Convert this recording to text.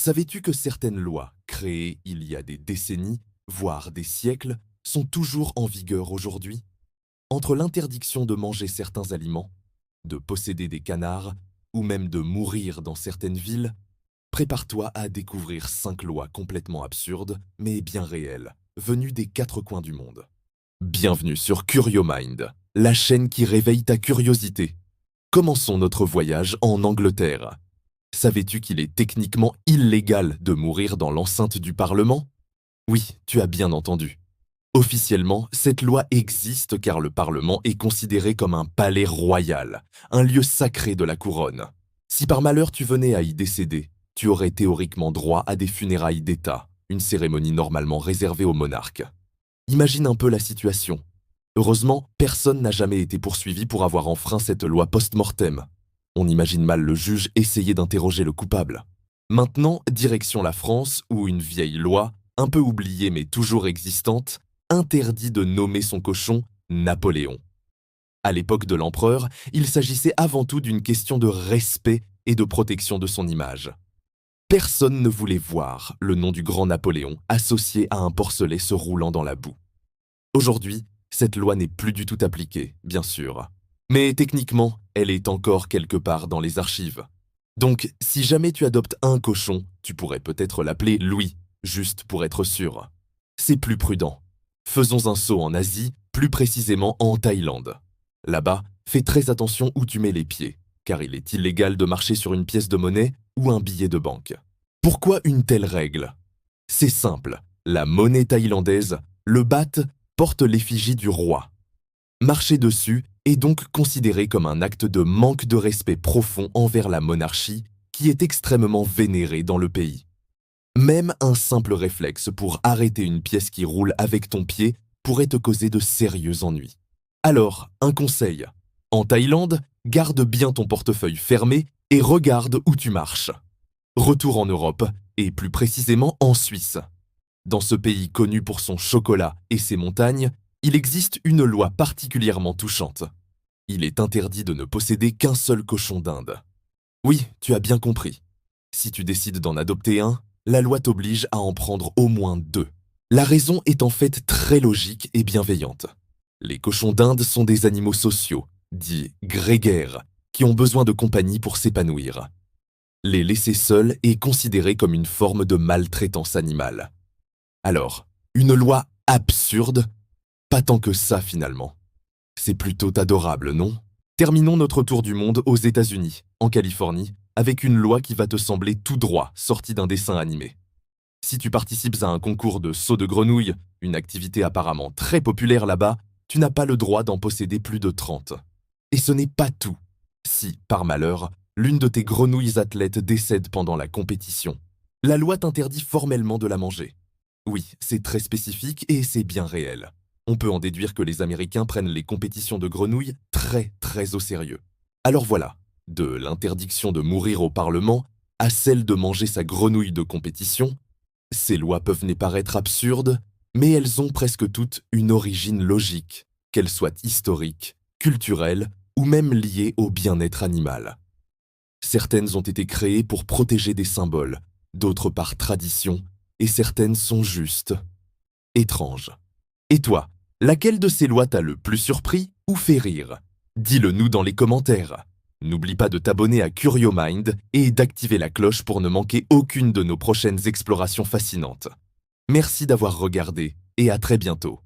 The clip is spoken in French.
Savais-tu que certaines lois, créées il y a des décennies, voire des siècles, sont toujours en vigueur aujourd'hui? Entre l'interdiction de manger certains aliments, de posséder des canards, ou même de mourir dans certaines villes, prépare-toi à découvrir 5 lois complètement absurdes, mais bien réelles, venues des 4 coins du monde. Bienvenue sur Curio Mind, la chaîne qui réveille ta curiosité. Commençons notre voyage en Angleterre. Savais-tu qu'il est techniquement illégal de mourir dans l'enceinte du Parlement? Oui, tu as bien entendu. Officiellement, cette loi existe car le Parlement est considéré comme un palais royal, un lieu sacré de la couronne. Si par malheur tu venais à y décéder, tu aurais théoriquement droit à des funérailles d'État, une cérémonie normalement réservée aux monarques. Imagine un peu la situation. Heureusement, personne n'a jamais été poursuivi pour avoir enfreint cette loi post-mortem. On imagine mal le juge essayer d'interroger le coupable. Maintenant, direction la France, où une vieille loi, un peu oubliée mais toujours existante, interdit de nommer son cochon Napoléon. À l'époque de l'empereur, il s'agissait avant tout d'une question de respect et de protection de son image. Personne ne voulait voir le nom du grand Napoléon associé à un porcelet se roulant dans la boue. Aujourd'hui, cette loi n'est plus du tout appliquée, bien sûr. Mais techniquement, elle est encore quelque part dans les archives. Donc, si jamais tu adoptes un cochon, tu pourrais peut-être l'appeler Louis, juste pour être sûr. C'est plus prudent. Faisons un saut en Asie, plus précisément en Thaïlande. Là-bas, fais très attention où tu mets les pieds, car il est illégal de marcher sur une pièce de monnaie ou un billet de banque. Pourquoi une telle règle? C'est simple, la monnaie thaïlandaise, le baht, porte l'effigie du roi. Marcher dessus est donc considéré comme un acte de manque de respect profond envers la monarchie qui est extrêmement vénérée dans le pays. Même un simple réflexe pour arrêter une pièce qui roule avec ton pied pourrait te causer de sérieux ennuis. Alors, un conseil. En Thaïlande, garde bien ton portefeuille fermé et regarde où tu marches. Retour en Europe, et plus précisément en Suisse. Dans ce pays connu pour son chocolat et ses montagnes, il existe une loi particulièrement touchante. Il est interdit de ne posséder qu'un seul cochon d'Inde. Oui, tu as bien compris. Si tu décides d'en adopter un, la loi t'oblige à en prendre au moins 2. La raison est en fait très logique et bienveillante. Les cochons d'Inde sont des animaux sociaux, dits grégaires, qui ont besoin de compagnie pour s'épanouir. Les laisser seuls est considéré comme une forme de maltraitance animale. Alors, une loi absurde? Pas tant que ça finalement. C'est plutôt adorable, non? Terminons notre tour du monde aux États-Unis, en Californie, avec une loi qui va te sembler tout droit sortie d'un dessin animé. Si tu participes à un concours de saut de grenouille, une activité apparemment très populaire là-bas, tu n'as pas le droit d'en posséder plus de 30. Et ce n'est pas tout. Si, par malheur, l'une de tes grenouilles athlètes décède pendant la compétition, la loi t'interdit formellement de la manger. Oui, c'est très spécifique et c'est bien réel. On peut en déduire que les Américains prennent les compétitions de grenouilles très au sérieux. Alors voilà, de l'interdiction de mourir au Parlement à celle de manger sa grenouille de compétition, ces lois peuvent paraître absurdes, mais elles ont presque toutes une origine logique, qu'elles soient historiques, culturelles ou même liées au bien-être animal. Certaines ont été créées pour protéger des symboles, d'autres par tradition, et certaines sont juste étranges. Et toi, laquelle de ces lois t'a le plus surpris ou fait rire? Dis-le nous dans les commentaires. N'oublie pas de t'abonner à Curio Mind et d'activer la cloche pour ne manquer aucune de nos prochaines explorations fascinantes. Merci d'avoir regardé et à très bientôt.